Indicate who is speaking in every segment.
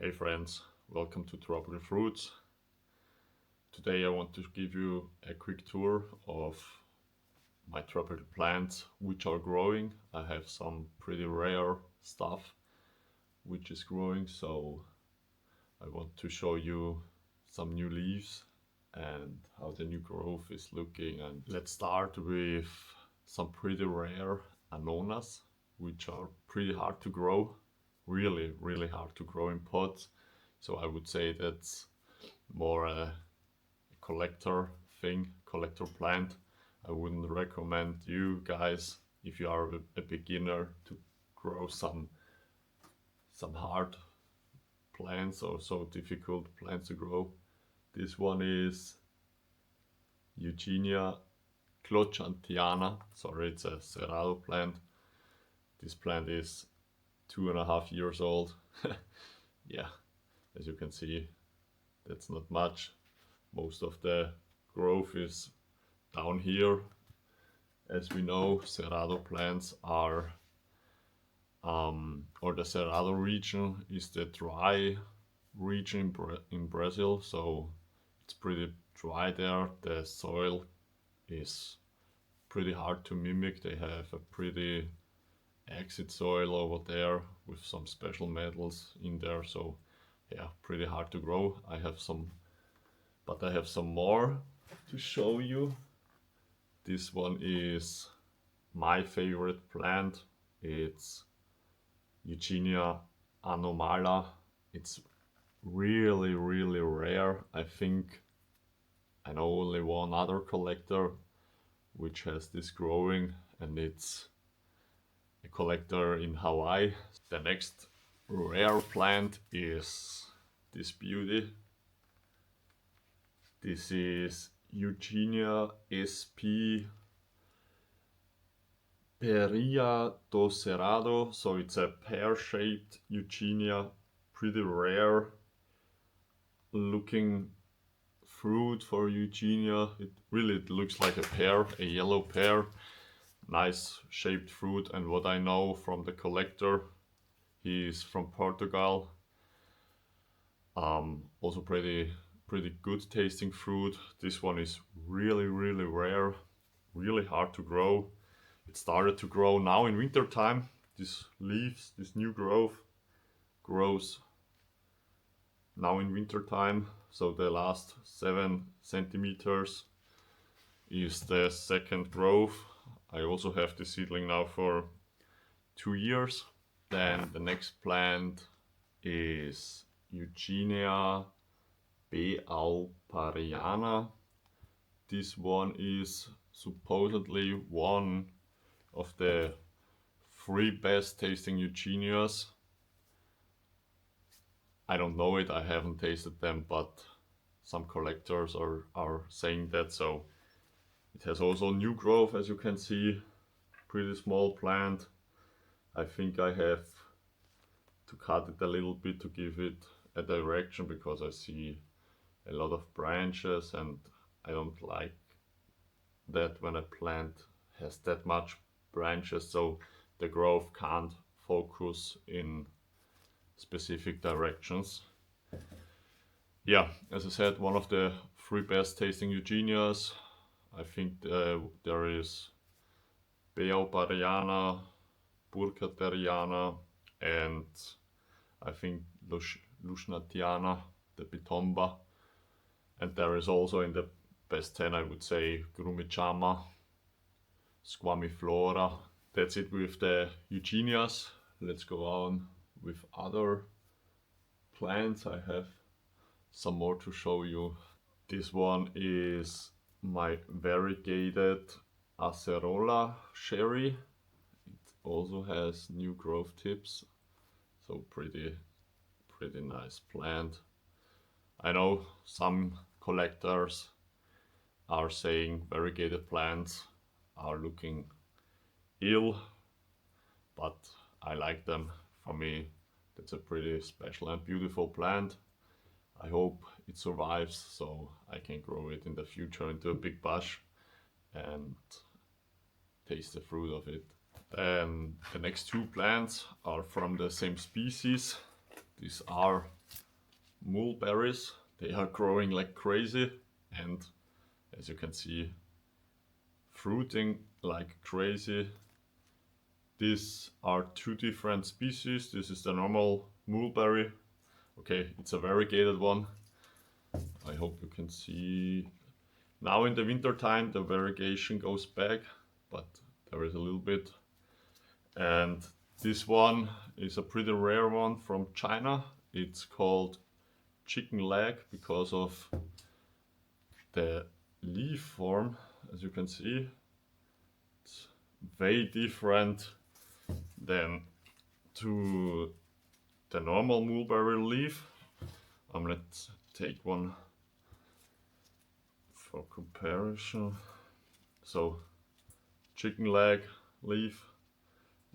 Speaker 1: Hey friends, welcome to Tropical Fruits. Today I want to give you a quick tour of my tropical plants which are growing. I have some pretty rare stuff which is growing, so I want to show you some new leaves and how the new growth is looking. And let's start with some pretty rare anonas which are pretty hard to grow. Really hard to grow in pots. So I would say that's more a collector thing, collector plant. I wouldn't recommend you guys, if you are a beginner, to grow some hard plants or so difficult plants to grow. This one is Eugenia clochantiana. Sorry, it's a cerrado plant. This plant is 2.5 years old. Yeah, as you can see, that's not much. Most of the growth is down here. As we know, cerrado plants are, or the cerrado region is the dry region in Brazil, so it's pretty dry there. The soil is pretty hard to mimic. They have a pretty acid soil over there with some special metals in there, so yeah, pretty hard to grow. I have some more to show you. This one is my favorite plant. It's Eugenia anomala. It's really rare. I think I know only one other collector which has this growing, and it's a collector in Hawaii. The next rare plant is this beauty. This is Eugenia sp. Peria do Cerrado, so it's a pear-shaped Eugenia, pretty rare looking fruit for Eugenia. It really looks like a pear, a yellow pear. Nice shaped fruit, and what I know from the collector, he is from Portugal. Also pretty good tasting fruit. This one is really rare, really hard to grow. It started to grow now in winter time. These leaves, this new growth grows now in winter time. So the last 7 centimeters is the second growth. I also have the seedling now for 2 years. Then the next plant is Eugenia beaupariana. This one is supposedly one of the 3 best tasting Eugenias. I don't know it, I haven't tasted them, but some collectors are saying that. So it has also new growth, as you can see. Pretty small plant. I think I have to cut it a little bit to give it a direction, because I see a lot of branches and I don't like that when a plant has that much branches, so the growth can't focus in specific directions. Yeah, as I said, one of the 3 best tasting Eugenias. I think there is beaupariana, burkhardiana, and I think lushnatiana, the pitomba. And there is also in the best 10, I would say, grumichama, squamiflora. That's it with the Eugenias. Let's go on with other plants. I have some more to show you. This one is my variegated acerola cherry. It also has new growth tips, so pretty nice plant. I know some collectors are saying variegated plants are looking ill, but I like them. For me, that's a pretty special and beautiful plant. I hope it survives so I can grow it in the future into a big bush and taste the fruit of it. Then the next 2 plants are from the same species. These are mulberries. They are growing like crazy, and as you can see, fruiting like crazy. These are two different species. This is the normal mulberry. Okay, it's a variegated one. I hope you can see. Now in the winter time the variegation goes back, but there is a little bit. And this one is a pretty rare one from China. It's called chicken leg because of the leaf form. As you can see, it's way different than to the normal mulberry leaf. Let's take one for comparison. So chicken leg leaf,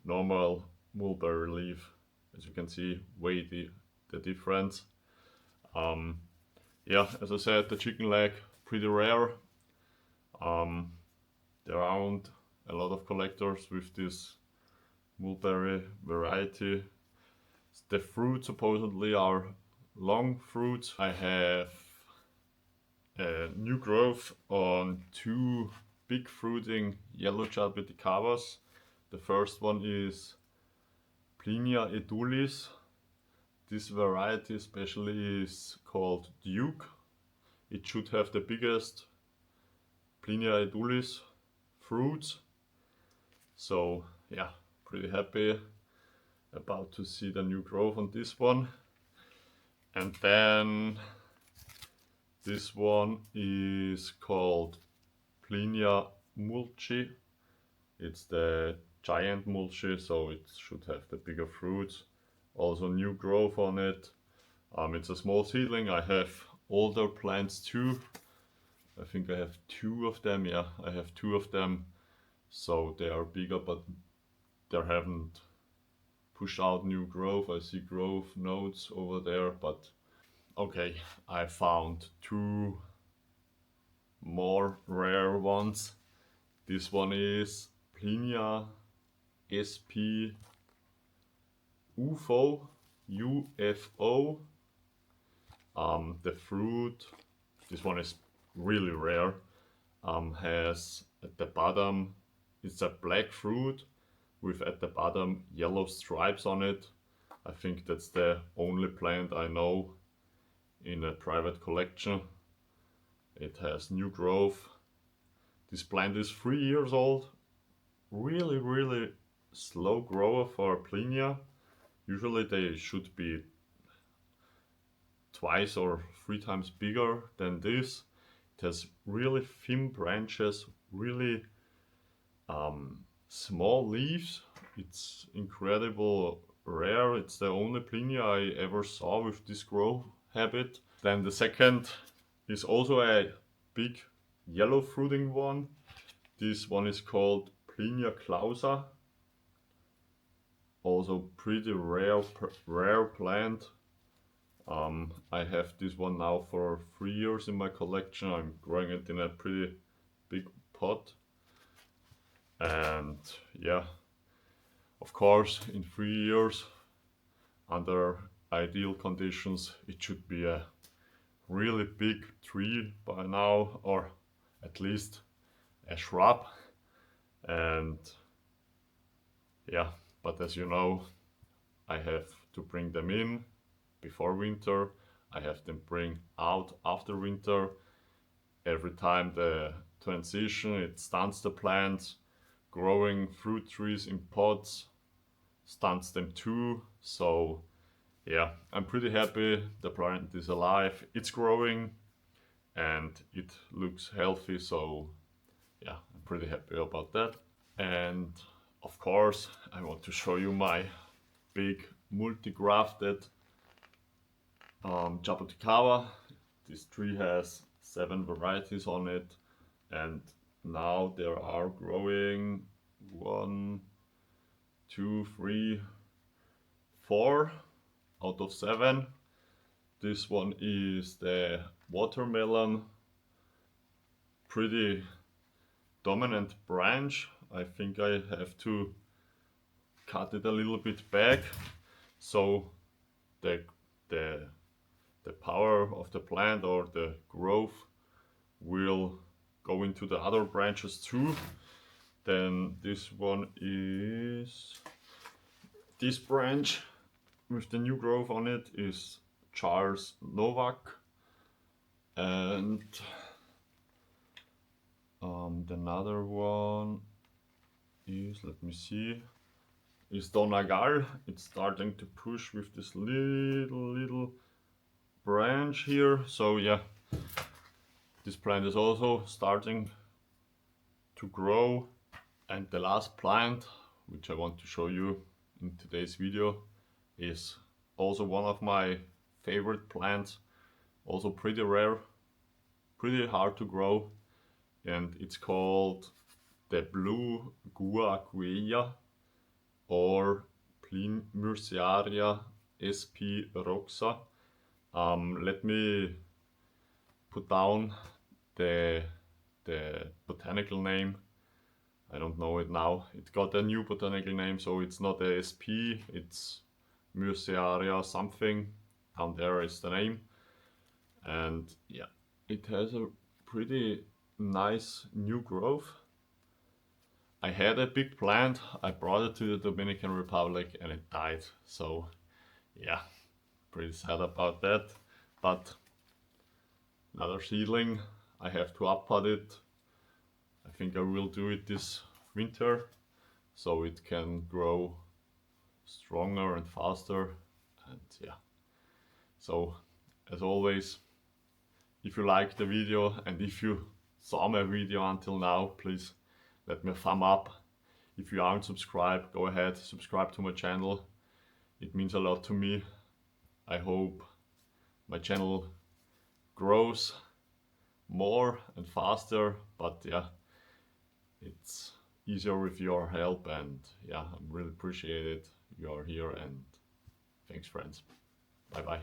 Speaker 1: normal mulberry leaf. As you can see, way the difference. Yeah, as I said, the chicken leg pretty rare. There aren't a lot of collectors with this mulberry variety. The fruits supposedly are long fruits. I have a new growth on two big fruiting yellow Jaboticabas. The first one is Plinia edulis. This variety especially is called Duke. It should have the biggest Plinia edulis fruits. So yeah, pretty happy about to see the new growth on this one. And then this one is called Plinia mulchi. It's the giant mulchi, so it should have the bigger fruits. Also new growth on it. It's a small seedling. I have older plants too. I think I have two of them. Yeah, I have two of them. So they are bigger, but they haven't pushed out new growth. I see growth nodes over there, but okay, I found two more rare ones. This one is Plinia sp UFO. The fruit, this one is really rare. Has at the bottom, it's a black fruit with at the bottom yellow stripes on it. I think that's the only plant I know in a private collection. It has new growth. This plant is 3 years old. Really slow grower for Plinia. Usually they should be twice or 3 times bigger than this. It has really thin branches, really small leaves. It's incredible rare. It's the only Plinia I ever saw with this growth habit. Then the second is also a big yellow fruiting one. This one is called Plinia clausa. Also pretty rare plant. I have this one now for 3 years in my collection. I'm growing it in a pretty big pot. And yeah, of course, in 3 years, under ideal conditions, it should be a really big tree by now, or at least a shrub. And yeah, but as you know, I have to bring them in before winter. I have them bring out after winter. Every time the transition, it stunts the plants. Growing fruit trees in pots stunts them too. So yeah, I'm pretty happy the plant is alive. It's growing and it looks healthy. So yeah, I'm pretty happy about that. And of course, I want to show you my big multi-grafted Jaboticaba. This tree has 7 varieties on it, and now there are growing 1, 2, 3, 4 out of 7. This one is the watermelon, pretty dominant branch. I think I have to cut it a little bit back so the power of the plant or the growth will go into the other branches too. Then this one is this branch with the new growth on it is Charles Novak, and another one is, let me see, is Donegal. It's starting to push with this little branch here. So yeah, this plant is also starting to grow. And the last plant, which I want to show you in today's video, is also one of my favorite plants, also pretty rare, pretty hard to grow, and it's called the blue guaqueya or Plinia sp. roxa. Let me put down the botanical name. I don't know it now. It got a new botanical name, so it's not a SP, it's Murciaria something. Down there is the name. And yeah, it has a pretty nice new growth. I had a big plant, I brought it to the Dominican Republic and it died. So yeah, pretty sad about that. But another seedling, I have to uppot it. I think I will do it this winter so it can grow stronger and faster. And yeah, so as always, if you liked the video and if you saw my video until now, please let me a thumb up. If you aren't subscribed, go ahead, subscribe to my channel. It means a lot to me. I hope my channel grows more and faster, but yeah, it's easier with your help, and yeah, I really appreciate it. You are here, and thanks friends. Bye bye.